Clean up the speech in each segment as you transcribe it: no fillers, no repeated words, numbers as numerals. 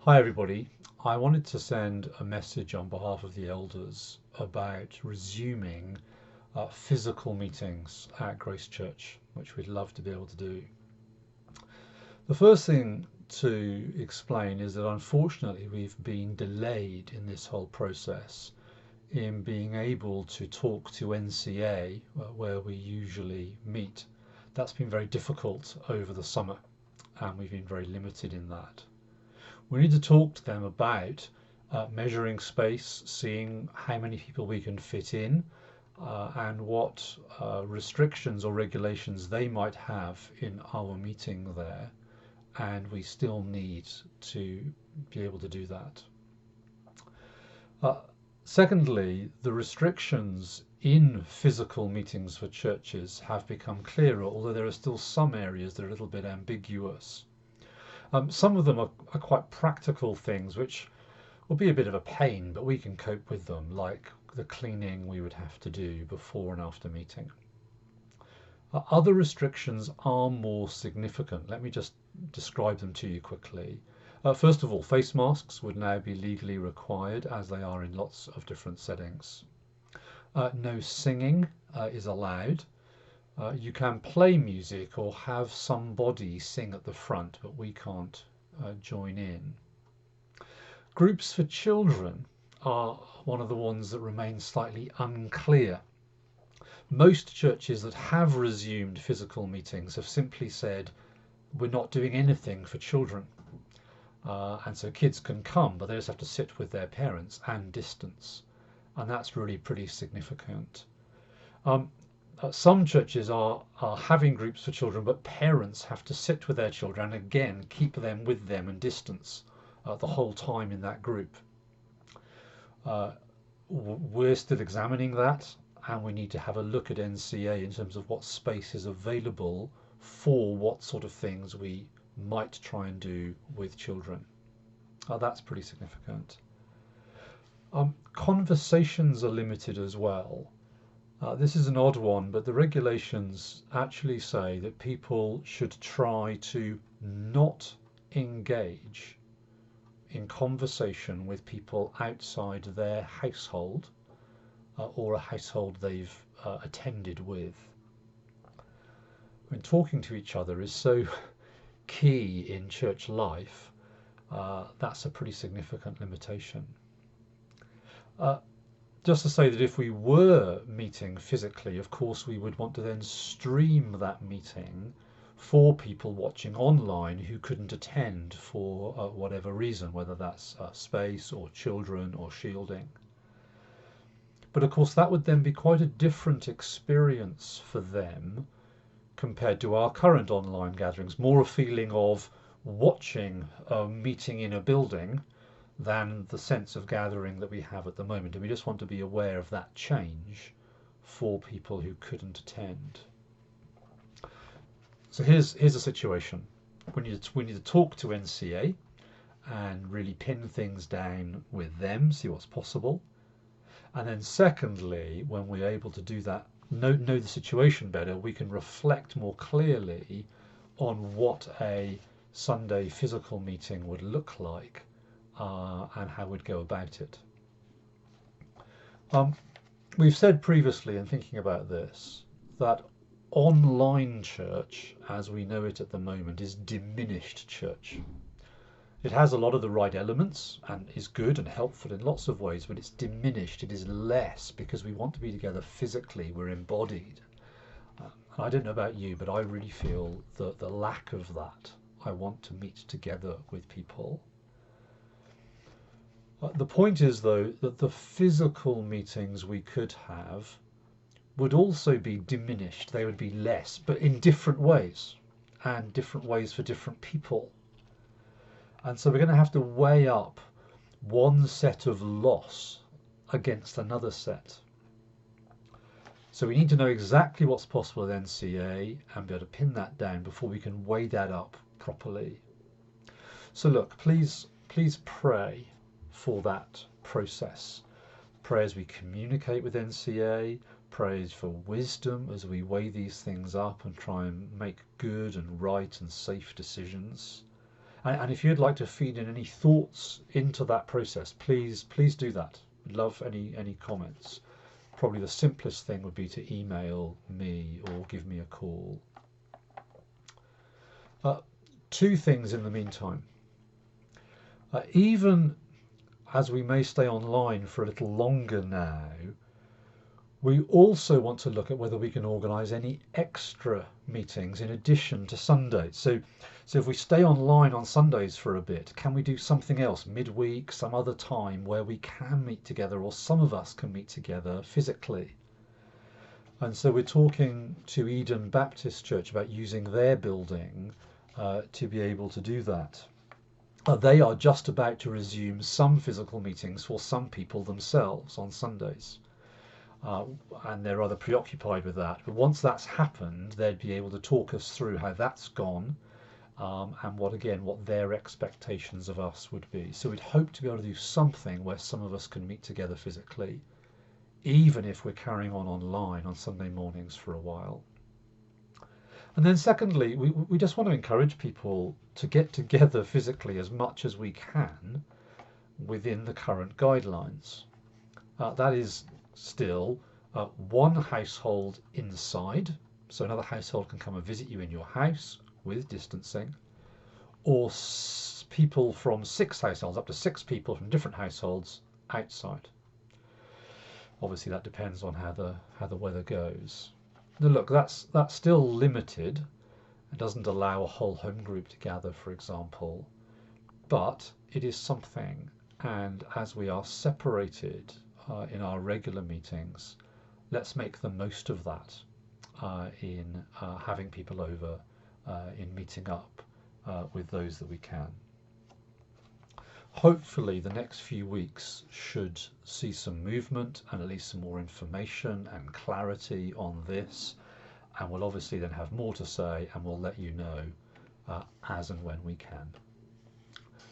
Hi, everybody. I wanted to send a message on behalf of the elders about resuming physical meetings at Grace Church, which we'd love to be able to do. The first thing to explain is that unfortunately we've been delayed in this whole process in being able to talk to NCA where we usually meet. That's been very difficult over the summer, and we've been very limited in that. We need to talk to them about measuring space, seeing how many people we can fit in, and what restrictions or regulations they might have in our meeting there. And we still need to be able to do that. Uh, Secondly, the restrictions in physical meetings for churches have become clearer, although there are still some areas that are a little bit ambiguous. Some of them are quite practical things which will be a bit of a pain, but we can cope with them, like the cleaning we would have to do before and after meeting. Other restrictions are more significant. Let me just describe them to you quickly. First of all, face masks would now be legally required, as they are in lots of different settings. No singing is allowed. You can play music or have somebody sing at the front, but we can't join in. Groups for children are one of the ones that remain slightly unclear. Most churches that have resumed physical meetings have simply said, we're not doing anything for children. And so kids can come, but they just have to sit with their parents and distance. And that's really pretty significant. Some churches are having groups for children, but parents have to sit with their children and again keep them with them and distance the whole time in that group. We're still examining that, and we need to have a look at NCA in terms of what space is available for what sort of things we might try and do with children. That's pretty significant. Conversations are limited as well. This is an odd one, but the regulations actually say that people should try to not engage in conversation with people outside their household or a household they've attended with. When talking to each other is so key in church life, that's a pretty significant limitation. Just to say that if we were meeting physically, of course, we would want to then stream that meeting for people watching online who couldn't attend for whatever reason, whether that's space or children or shielding. But of course, that would then be quite a different experience for them compared to our current online gatherings, more a feeling of watching a meeting in a building than the sense of gathering that we have at the moment. And we just want to be aware of that change for people who couldn't attend. So here's a situation. We need to talk to NCA and really pin things down with them, see what's possible. And then secondly, when we're able to do that, know the situation better, we can reflect more clearly on what a Sunday physical meeting would look like and how we'd go about it. We've said previously in thinking about this that online church, as we know it at the moment, is diminished church. It has a lot of the right elements and is good and helpful in lots of ways, but it's diminished. It is less because we want to be together physically. We're embodied. And I don't know about you, but I really feel the lack of that. I want to meet together with people. The point is, though, that the physical meetings we could have would also be diminished. They would be less, but in different ways, and different ways for different people. And so we're going to have to weigh up one set of loss against another set. So we need to know exactly what's possible at NCA and be able to pin that down before we can weigh that up properly. So look, please pray for that process. Pray as we communicate with NCA, pray for wisdom as we weigh these things up and try and make good and right and safe decisions. And if you'd like to feed in any thoughts into that process, please do that. We'd love any comments. Probably the simplest thing would be to email me or give me a call. Two things in the meantime. Even as we may stay online for a little longer now, we also want to look at whether we can organise any extra meetings in addition to Sundays. So if we stay online on Sundays for a bit, can we do something else midweek, some other time where we can meet together, or some of us can meet together physically? And so we're talking to Eden Baptist Church about using their building to be able to do that. They are just about to resume some physical meetings for some people themselves on Sundays. And they're rather preoccupied with that. But once that's happened, they'd be able to talk us through how that's gone, and what their expectations of us would be. So we'd hope to be able to do something where some of us can meet together physically, even if we're carrying on online on Sunday mornings for a while. And then secondly, we just want to encourage people to get together physically as much as we can within the current guidelines. That is still one household inside, so another household can come and visit you in your house with distancing, or people from 6 households, up to 6 people from different households outside. Obviously that depends on how the weather goes. Now look, that's still limited. It doesn't allow a whole home group to gather, for example, but it is something, and as we are separated in our regular meetings, let's make the most of that in having people over, in meeting up with those that we can. Hopefully the next few weeks should see some movement and at least some more information and clarity on this, and we'll obviously then have more to say, and we'll let you know as and when we can.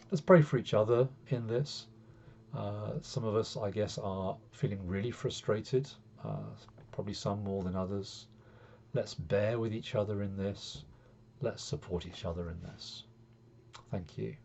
Let's pray for each other in this. Some of us, I guess, are feeling really frustrated, probably some more than others. Let's bear with each other in this. Let's support each other in this. Thank you.